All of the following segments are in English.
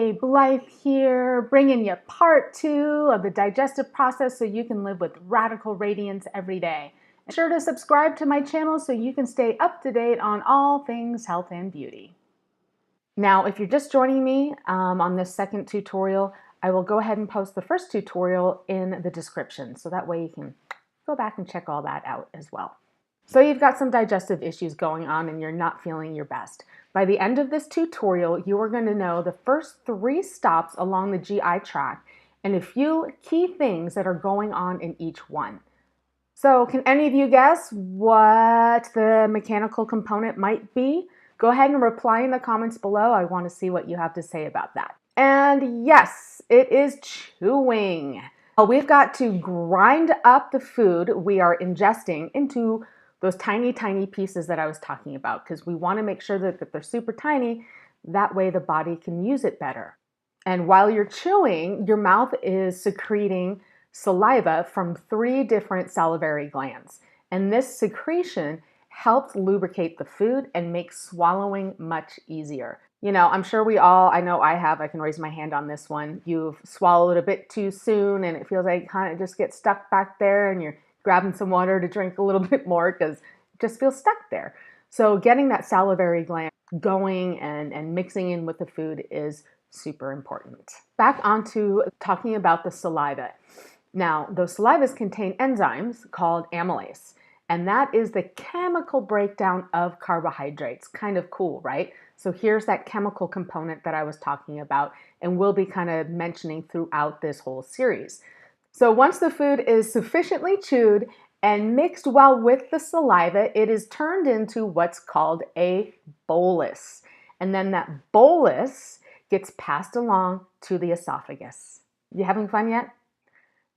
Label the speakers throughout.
Speaker 1: Hey, Blythe here, bringing you part 2 of the digestive process so you can live with radical radiance every day. Be sure to subscribe to my channel so you can stay up to date on all things health and beauty. Now, if you're just joining me on this second tutorial, I will go ahead and post the first tutorial in the description, so that way you can go back and check all that out as well. So you've got some digestive issues going on and you're not feeling your best. By the end of this tutorial, you are going to know the first 3 stops along the GI tract and a few key things that are going on in each one. So can any of you guess what the mechanical component might be? Go ahead and reply in the comments below. I want to see what you have to say about that. And yes, it is chewing. We've got to grind up the food we are ingesting into those tiny, tiny pieces that I was talking about, because we want to make sure that they're super tiny. That way the body can use it better. And while you're chewing, your mouth is secreting saliva from 3 different salivary glands. And this secretion helps lubricate the food and makes swallowing much easier. You know, I'm sure I know I have, I can raise my hand on this one. You've swallowed a bit too soon and it feels like it kind of just gets stuck back there and you're grabbing some water to drink a little bit more because it just feels stuck there. So getting that salivary gland going and mixing in with the food is super important. Back onto talking about the saliva. Now, those salivas contain enzymes called amylase, and that is the chemical breakdown of carbohydrates. Kind of cool, right? So here's that chemical component that I was talking about, and we'll be kind of mentioning throughout this whole series. So once the food is sufficiently chewed and mixed well with the saliva, it is turned into what's called a bolus. And then that bolus gets passed along to the esophagus. You having fun yet?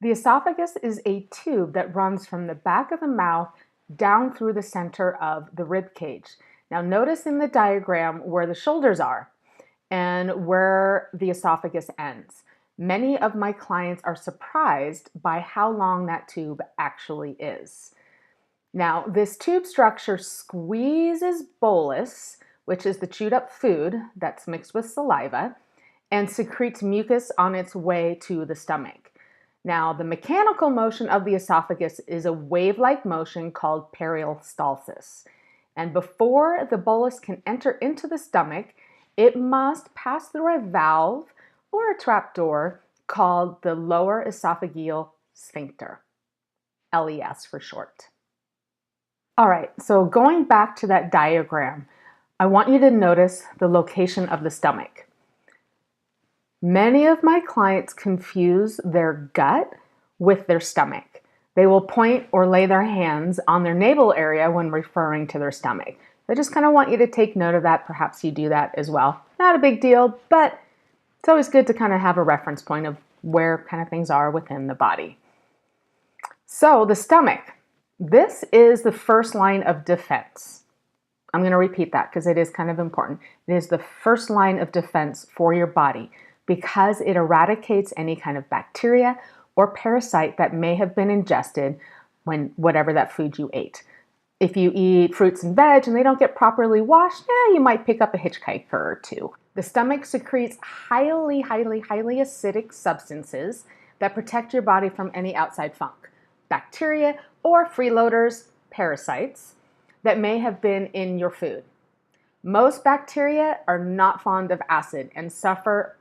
Speaker 1: The esophagus is a tube that runs from the back of the mouth down through the center of the rib cage. Now notice in the diagram where the shoulders are and where the esophagus ends. Many of my clients are surprised by how long that tube actually is. Now, this tube structure squeezes bolus, which is the chewed up food that's mixed with saliva, and secretes mucus on its way to the stomach. Now, the mechanical motion of the esophagus is a wave-like motion called peristalsis. And before the bolus can enter into the stomach, it must pass through a valve or a trapdoor called the lower esophageal sphincter, LES for short. All right, so going back to that diagram, I want you to notice the location of the stomach. Many of my clients confuse their gut with their stomach. They will point or lay their hands on their navel area when referring to their stomach. I just kind of want you to take note of that. Perhaps you do that as well. Not a big deal, but it's always good to kind of have a reference point of where kind of things are within the body. So the stomach, this is the first line of defense. I'm going to repeat that because it is kind of important. It is the first line of defense for your body because it eradicates any kind of bacteria or parasite that may have been ingested when whatever that food you ate. If you eat fruits and veg and they don't get properly washed, you might pick up a hitchhiker or 2. The stomach secretes highly acidic substances that protect your body from any outside funk, bacteria or freeloaders, parasites that may have been in your food. Most bacteria are not fond of acid and suffer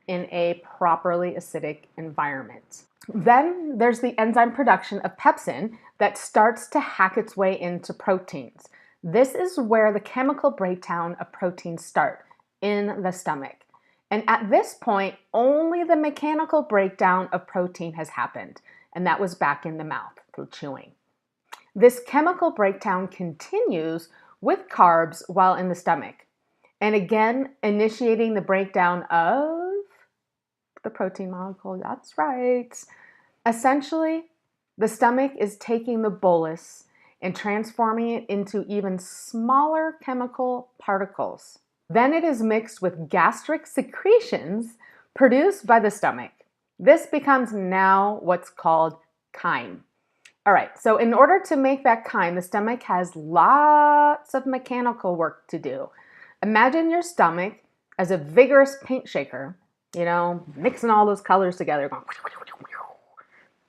Speaker 1: in a properly acidic environment. Then there's the enzyme production of pepsin that starts to hack its way into proteins. This is where the chemical breakdown of proteins start, in the stomach. And at this point, only the mechanical breakdown of protein has happened, and that was back in the mouth through chewing. This chemical breakdown continues with carbs while in the stomach, and again, initiating the breakdown of the protein molecule. That's right. Essentially, the stomach is taking the bolus and transforming it into even smaller chemical particles. Then it is mixed with gastric secretions produced by the stomach. This becomes now what's called chyme. All right, so in order to make that chyme, the stomach has lots of mechanical work to do. Imagine your stomach as a vigorous paint shaker you know, mixing all those colors together. Going,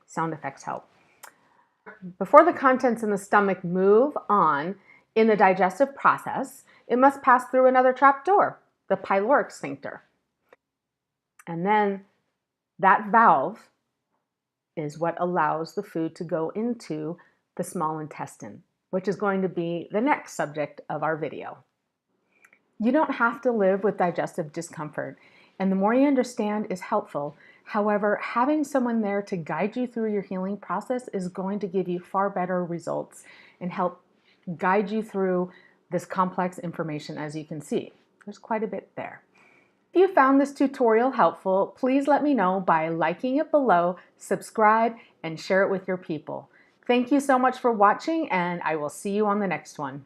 Speaker 1: sound effects help. Before the contents in the stomach move on in the digestive process, it must pass through another trap door, the pyloric sphincter. And then that valve is what allows the food to go into the small intestine, which is going to be the next subject of our video. You don't have to live with digestive discomfort, and the more you understand is helpful. However, having someone there to guide you through your healing process is going to give you far better results and help guide you through this complex information. As you can see, there's quite a bit there. If you found this tutorial helpful, please let me know by liking it below, subscribe, and share it with your people. Thank you so much for watching, and I will see you on the next one.